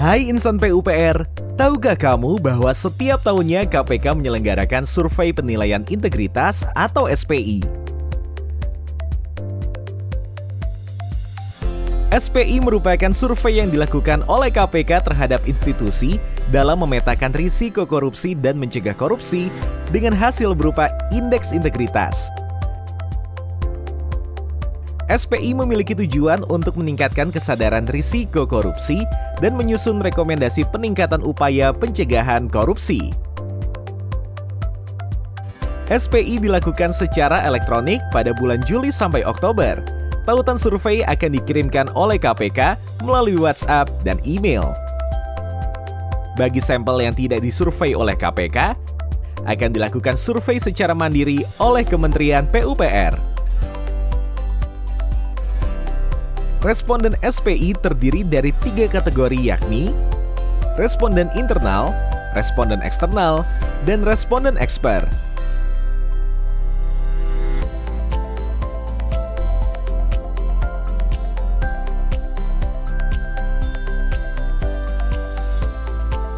Hai insan PUPR, tahukah kamu bahwa setiap tahunnya KPK menyelenggarakan Survei Penilaian Integritas atau SPI? SPI merupakan survei yang dilakukan oleh KPK terhadap institusi dalam memetakan risiko korupsi dan mencegah korupsi dengan hasil berupa indeks integritas. SPI memiliki tujuan untuk meningkatkan kesadaran risiko korupsi dan menyusun rekomendasi peningkatan upaya pencegahan korupsi. SPI dilakukan secara elektronik pada bulan Juli sampai Oktober. Tautan survei akan dikirimkan oleh KPK melalui WhatsApp dan email. Bagi sampel yang tidak disurvei oleh KPK, akan dilakukan survei secara mandiri oleh Kementerian PUPR. Responden SPI terdiri dari 3 kategori yakni responden internal, responden eksternal, dan responden expert.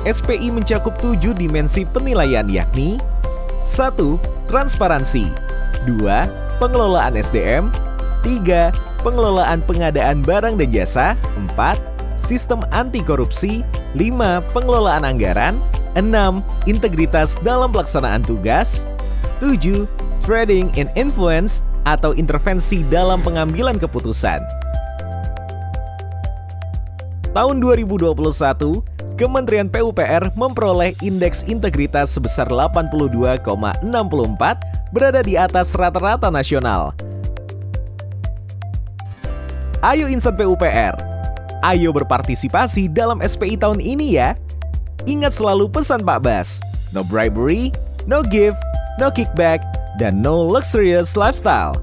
SPI mencakup 7 dimensi penilaian yakni 1. Transparansi 2. Pengelolaan SDM 3. Pengelolaan pengadaan barang dan jasa 4. Sistem anti korupsi 5. Pengelolaan anggaran 6. Integritas dalam pelaksanaan tugas 7. Trading in influence atau intervensi dalam pengambilan keputusan. Tahun 2021, Kementerian PUPR memperoleh indeks integritas sebesar 82,64, berada di atas rata-rata nasional. Ayo insan PUPR, ayo berpartisipasi dalam SPI tahun ini ya. Ingat selalu pesan Pak Bas, no bribery, no gift, no kickback, dan no luxurious lifestyle.